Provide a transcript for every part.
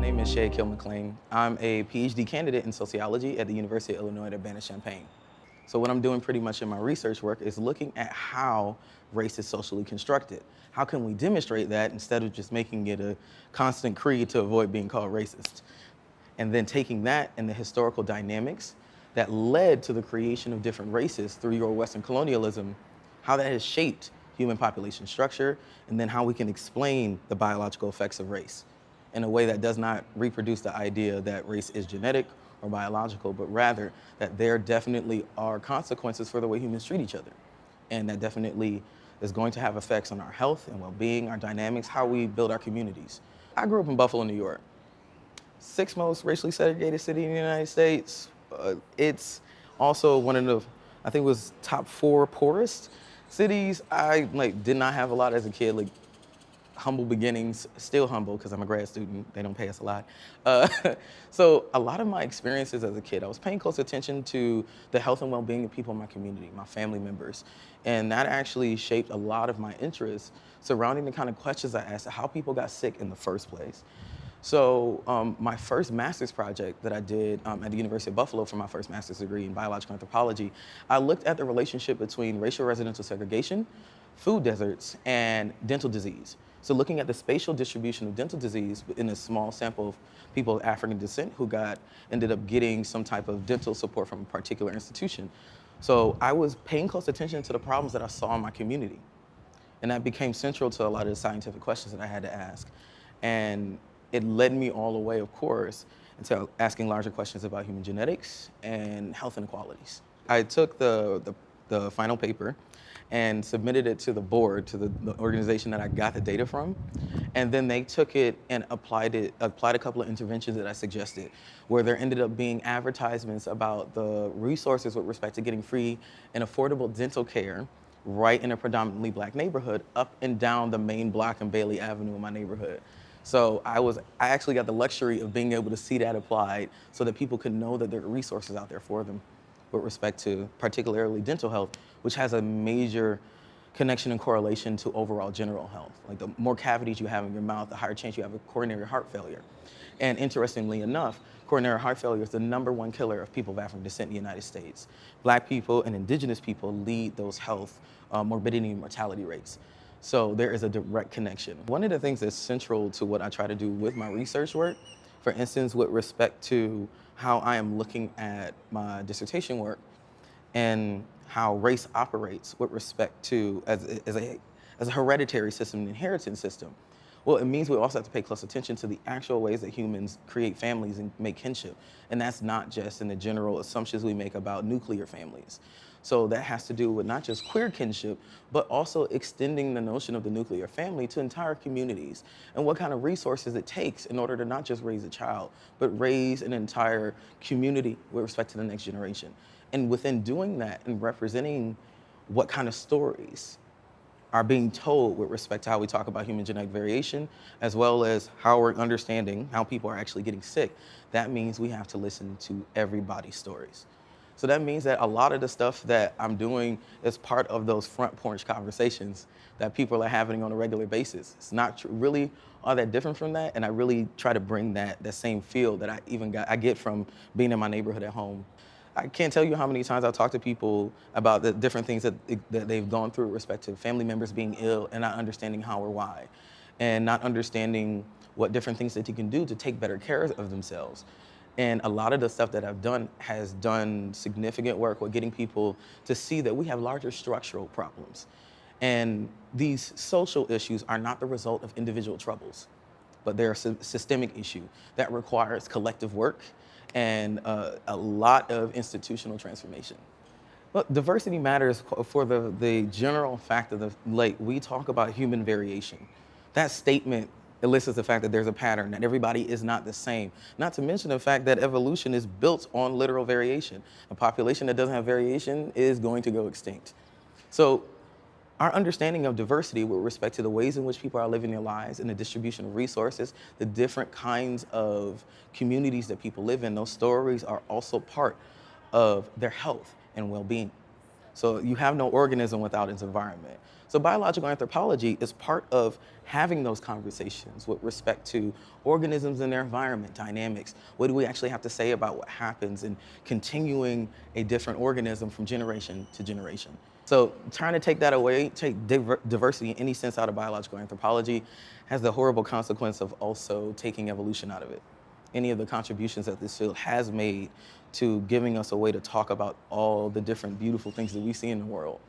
name is Shay-Akil McLean. I'm a PhD candidate in sociology at the University of Illinois Urbana-Champaign. So what I'm doing pretty much in my research work is looking at how race is socially constructed. How can we demonstrate that instead of just making it a constant creed to avoid being called racist? And then taking that and the historical dynamics that led to the creation of different races through Euro-Western colonialism, how that has shaped human population structure, and then how we can explain the biological effects of race in a way that does not reproduce the idea that race is genetic or biological, but rather that there definitely are consequences for the way humans treat each other. And that definitely is going to have effects on our health and well-being, our dynamics, how we build our communities. I grew up in Buffalo, New York. Sixth most racially segregated city in the United States. It's also one of the, I think it was top 4 poorest cities. I did not have a lot as a kid, humble beginnings, still humble because I'm a grad student, they don't pay us a lot. So a lot of my experiences as a kid, I was paying close attention to the health and well-being of people in my community, my family members. And that actually shaped a lot of my interests surrounding the kind of questions I asked, how people got sick in the first place. So my first master's project that I did at the University of Buffalo for my first master's degree in biological anthropology, I looked at the relationship between racial residential segregation, food deserts, and dental disease. So looking at the spatial distribution of dental disease in a small sample of people of African descent who ended up getting some type of dental support from a particular institution. So I was paying close attention to the problems that I saw in my community. And that became central to a lot of the scientific questions that I had to ask. And it led me all the way, of course, into asking larger questions about human genetics and health inequalities. I took the final paper and submitted it to the board, to the organization that I got the data from. And then they took it and applied a couple of interventions that I suggested, where there ended up being advertisements about the resources with respect to getting free and affordable dental care right in a predominantly Black neighborhood up and down the main block and Bailey Avenue in my neighborhood. So I actually got the luxury of being able to see that applied so that people could know that there are resources out there for them with respect to particularly dental health, which has a major connection and correlation to overall general health. Like the more cavities you have in your mouth, the higher chance you have of coronary heart failure. And interestingly enough, coronary heart failure is the #1 killer of people of African descent in the United States. Black people and indigenous people lead those health morbidity and mortality rates. So there is a direct connection. One of the things that's central to what I try to do with my research work, for instance, with respect to how I am looking at my dissertation work and how race operates with respect to as a hereditary system, an inheritance system. Well, it means we also have to pay close attention to the actual ways that humans create families and make kinship. And that's not just in the general assumptions we make about nuclear families. So that has to do with not just queer kinship, but also extending the notion of the nuclear family to entire communities and what kind of resources it takes in order to not just raise a child, but raise an entire community with respect to the next generation. And within doing that and representing what kind of stories are being told with respect to how we talk about human genetic variation, as well as how we're understanding how people are actually getting sick, that means we have to listen to everybody's stories. So that means that a lot of the stuff that I'm doing is part of those front porch conversations that people are having on a regular basis. It's not really all that different from that, and I really try to bring that same feel that I get from being in my neighborhood at home. I can't tell you how many times I've talked to people about the different things that they've gone through with respect to family members being ill and not understanding how or why, and not understanding what different things that you can do to take better care of themselves. And a lot of the stuff that I've done has done significant work with getting people to see that we have larger structural problems. And these social issues are not the result of individual troubles, but they're a systemic issue that requires collective work and a lot of institutional transformation. Well, diversity matters for the general fact of we talk about human variation. That statement elicits the fact that there's a pattern, that everybody is not the same. Not to mention the fact that evolution is built on literal variation. A population that doesn't have variation is going to go extinct. So our understanding of diversity with respect to the ways in which people are living their lives and the distribution of resources, the different kinds of communities that people live in, those stories are also part of their health and well-being. So you have no organism without its environment. So biological anthropology is part of having those conversations with respect to organisms and their environment dynamics. What do we actually have to say about what happens in continuing a different organism from generation to generation? So trying to take that away, take diversity in any sense out of biological anthropology has the horrible consequence of also taking evolution out of it. Any of the contributions that this field has made to giving us a way to talk about all the different beautiful things that we see in the world.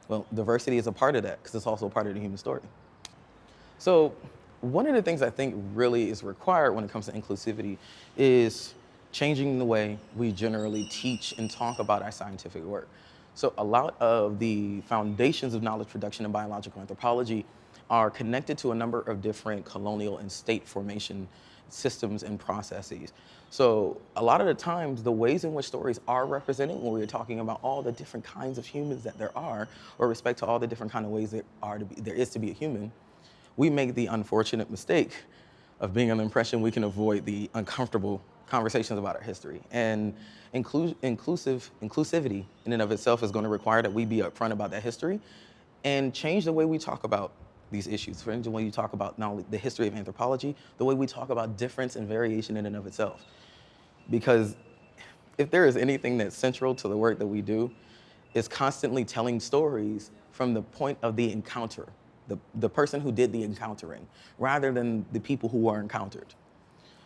Well, diversity is a part of that because it's also a part of the human story. So one of the things I think really is required when it comes to inclusivity is changing the way we generally teach and talk about our scientific work. So a lot of the foundations of knowledge production in biological anthropology are connected to a number of different colonial and state formation systems and processes. So a lot of the times, the ways in which stories are represented when we're talking about all the different kinds of humans that there are, or respect to all the different kind of ways there is to be a human, we make the unfortunate mistake of being under the impression we can avoid the uncomfortable conversations about our history. And inclusivity in and of itself is going to require that we be upfront about that history and change the way we talk about these issues. For instance, when you talk about not only the history of anthropology, the way we talk about difference and variation in and of itself. Because if there is anything that's central to the work that we do, it's constantly telling stories from the point of the encounter, the person who did the encountering, rather than the people who are encountered.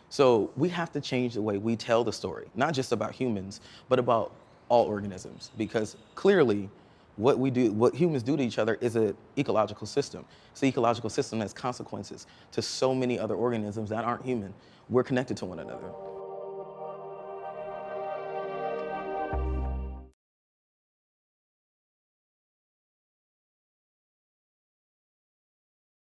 So we have to change the way we tell the story, not just about humans, but about all organisms, because clearly what humans do to each other is an ecological system. It's an ecological system that has consequences to so many other organisms that aren't human. We're connected to one another.